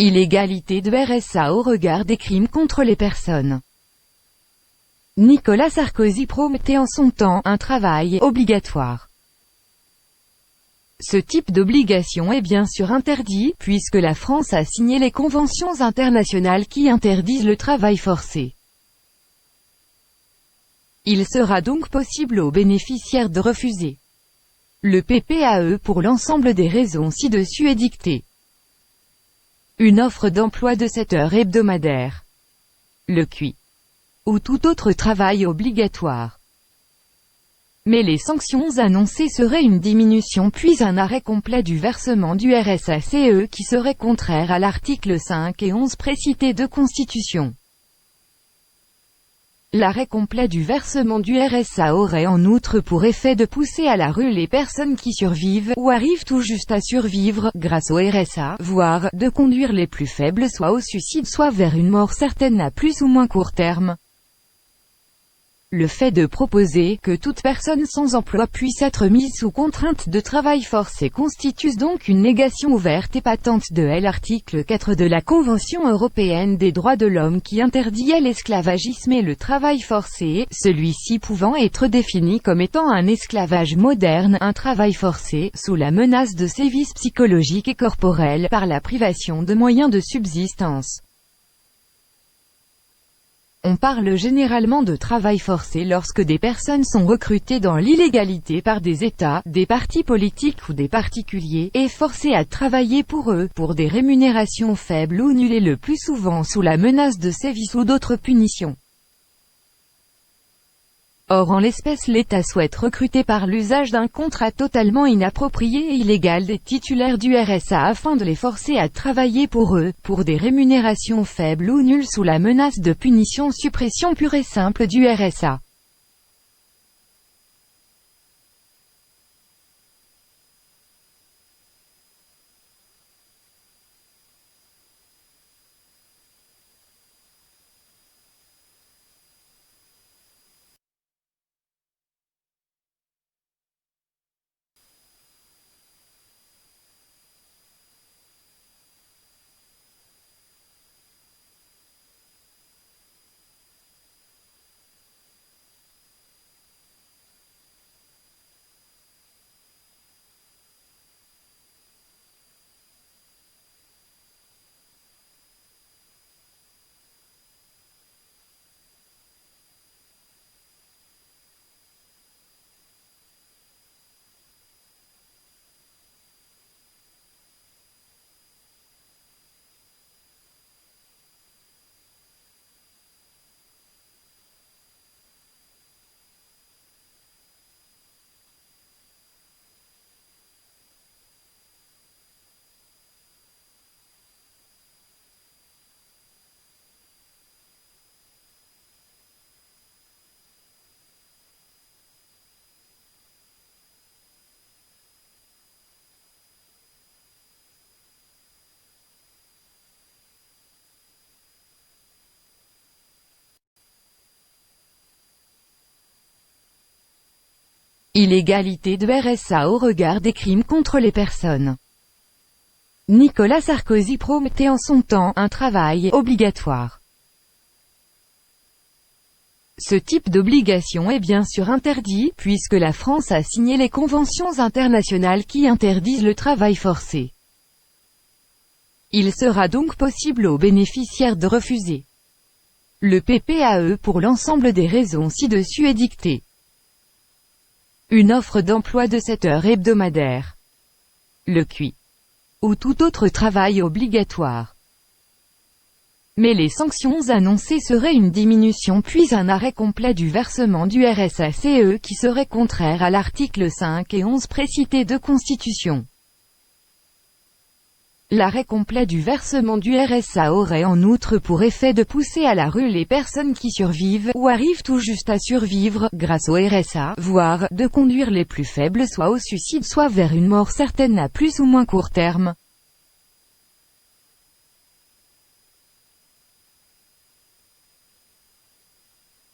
Illégalité de RSA au regard des crimes contre les personnes. Nicolas Sarkozy promettait en son temps un travail obligatoire. Ce type d'obligation est bien sûr interdit, puisque la France a signé les conventions internationales qui interdisent le travail forcé. Il sera donc possible aux bénéficiaires de refuser le PPAE pour l'ensemble des raisons ci-dessus édictées. Une offre d'emploi de 7 heures hebdomadaires, le QI, ou tout autre travail obligatoire. Mais les sanctions annoncées seraient une diminution puis un arrêt complet du versement du RSA-CE qui serait contraire à l'article 5 et 11 précités de Constitution. L'arrêt complet du versement du RSA aurait en outre pour effet de pousser à la rue les personnes qui survivent, ou arrivent tout juste à survivre, grâce au RSA, voire, de conduire les plus faibles soit au suicide soit vers une mort certaine à plus ou moins court terme. Le fait de proposer que toute personne sans emploi puisse être mise sous contrainte de travail forcé constitue donc une négation ouverte et patente de l'article 4 de la Convention européenne des droits de l'homme qui interdit l'esclavagisme et le travail forcé, celui-ci pouvant être défini comme étant un esclavage moderne, un travail forcé, sous la menace de sévices psychologiques et corporels, par la privation de moyens de subsistance. On parle généralement de travail forcé lorsque des personnes sont recrutées dans l'illégalité par des États, des partis politiques ou des particuliers, et forcées à travailler pour eux, pour des rémunérations faibles ou nulles et le plus souvent sous la menace de sévices ou d'autres punitions. Or en l'espèce l'État souhaite recruter par l'usage d'un contrat totalement inapproprié et illégal des titulaires du RSA afin de les forcer à travailler pour eux, pour des rémunérations faibles ou nulles sous la menace de punition suppression pure et simple du RSA. Illégalité de RSA au regard des crimes contre les personnes. Nicolas Sarkozy promettait en son temps un travail obligatoire. Ce type d'obligation est bien sûr interdit, puisque la France a signé les conventions internationales qui interdisent le travail forcé. Il sera donc possible aux bénéficiaires de refuser le PPAE pour l'ensemble des raisons ci-dessus édictées. Une offre d'emploi de 7 heures hebdomadaires, le QI, ou tout autre travail obligatoire. Mais les sanctions annoncées seraient une diminution puis un arrêt complet du versement du RSA-CE qui serait contraire à l'article 5 et 11 précités de Constitution. L'arrêt complet du versement du RSA aurait en outre pour effet de pousser à la rue les personnes qui survivent, ou arrivent tout juste à survivre, grâce au RSA, voire, de conduire les plus faibles soit au suicide soit vers une mort certaine à plus ou moins court terme.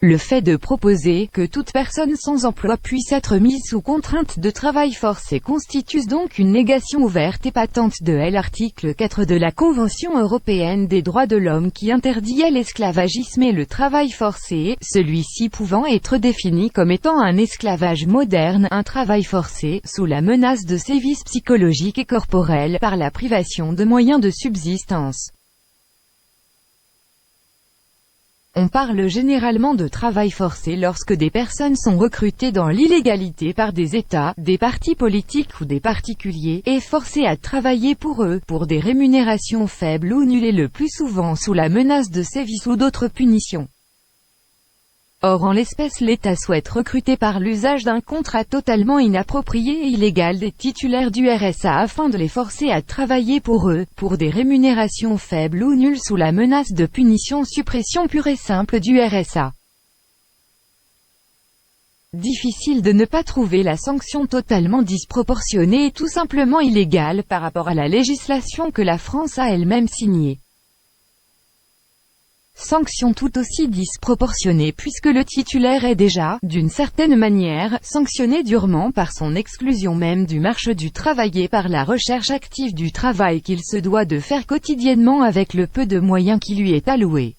Le fait de proposer que toute personne sans emploi puisse être mise sous contrainte de travail forcé constitue donc une négation ouverte et patente de l'article 4 de la Convention européenne des droits de l'homme qui interdit l'esclavagisme et le travail forcé, celui-ci pouvant être défini comme étant un esclavage moderne, un travail forcé, sous la menace de sévices psychologiques et corporels, par la privation de moyens de subsistance. On parle généralement de travail forcé lorsque des personnes sont recrutées dans l'illégalité par des États, des partis politiques ou des particuliers, et forcées à travailler pour eux, pour des rémunérations faibles ou nulles et le plus souvent sous la menace de sévices ou d'autres punitions. Or en l'espèce l'État souhaite recruter par l'usage d'un contrat totalement inapproprié et illégal des titulaires du RSA afin de les forcer à travailler pour eux, pour des rémunérations faibles ou nulles sous la menace de punition suppression pure et simple du RSA. Difficile de ne pas trouver la sanction totalement disproportionnée et tout simplement illégale par rapport à la législation que la France a elle-même signée. Sanction tout aussi disproportionnée puisque le titulaire est déjà, d'une certaine manière, sanctionné durement par son exclusion même du marché du travail et par la recherche active du travail qu'il se doit de faire quotidiennement avec le peu de moyens qui lui est alloué.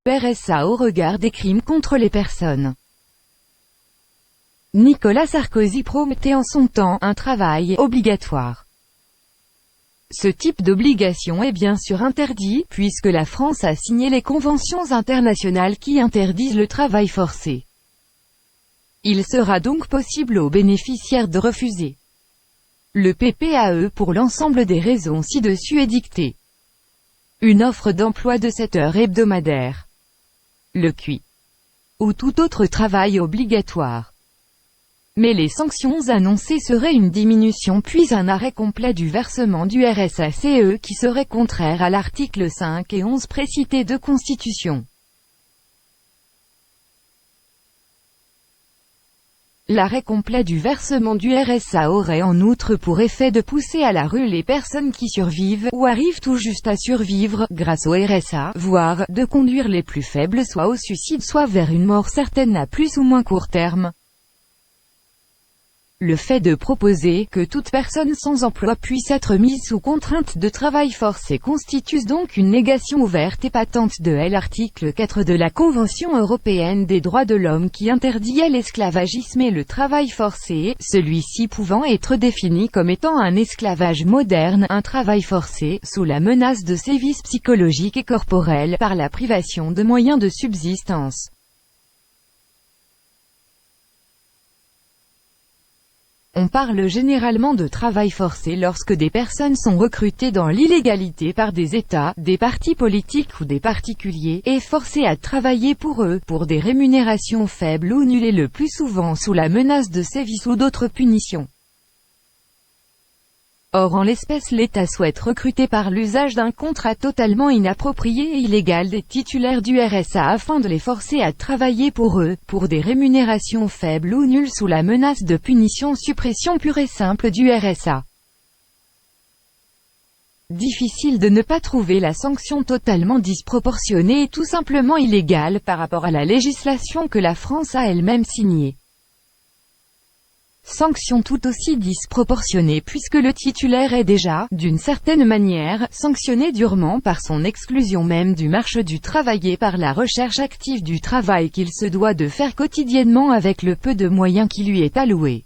RSA au regard des crimes contre les personnes. Nicolas Sarkozy promettait en son temps un travail obligatoire. Ce type d'obligation est bien sûr interdit, puisque la France a signé les conventions internationales qui interdisent le travail forcé. Il sera donc possible aux bénéficiaires de refuser le PPAE pour l'ensemble des raisons ci-dessus édictées. Une offre d'emploi de 7 heures hebdomadaires. Le QI. Ou tout autre travail obligatoire. Mais les sanctions annoncées seraient une diminution puis un arrêt complet du versement du RSA-CE qui serait contraire à l'article 5 et 11 précités de Constitution. L'arrêt complet du versement du RSA aurait en outre pour effet de pousser à la rue les personnes qui survivent, ou arrivent tout juste à survivre, grâce au RSA, voire, de conduire les plus faibles soit au suicide soit vers une mort certaine à plus ou moins court terme. Le fait de proposer que toute personne sans emploi puisse être mise sous contrainte de travail forcé constitue donc une négation ouverte et patente de l'article 4 de la Convention européenne des droits de l'homme qui interdit l'esclavagisme et le travail forcé, celui-ci pouvant être défini comme étant un esclavage moderne, un travail forcé, sous la menace de sévices psychologiques et corporels, par la privation de moyens de subsistance. On parle généralement de travail forcé lorsque des personnes sont recrutées dans l'illégalité par des États, des partis politiques ou des particuliers, et forcées à travailler pour eux, pour des rémunérations faibles ou nulles et le plus souvent sous la menace de sévices ou d'autres punitions. Or en l'espèce l'État souhaite recruter par l'usage d'un contrat totalement inapproprié et illégal des titulaires du RSA afin de les forcer à travailler pour eux, pour des rémunérations faibles ou nulles sous la menace de punition suppression pure et simple du RSA. Difficile de ne pas trouver la sanction totalement disproportionnée et tout simplement illégale par rapport à la législation que la France a elle-même signée. Sanction tout aussi disproportionnée puisque le titulaire est déjà, d'une certaine manière, sanctionné durement par son exclusion même du marché du travail et par la recherche active du travail qu'il se doit de faire quotidiennement avec le peu de moyens qui lui est alloué.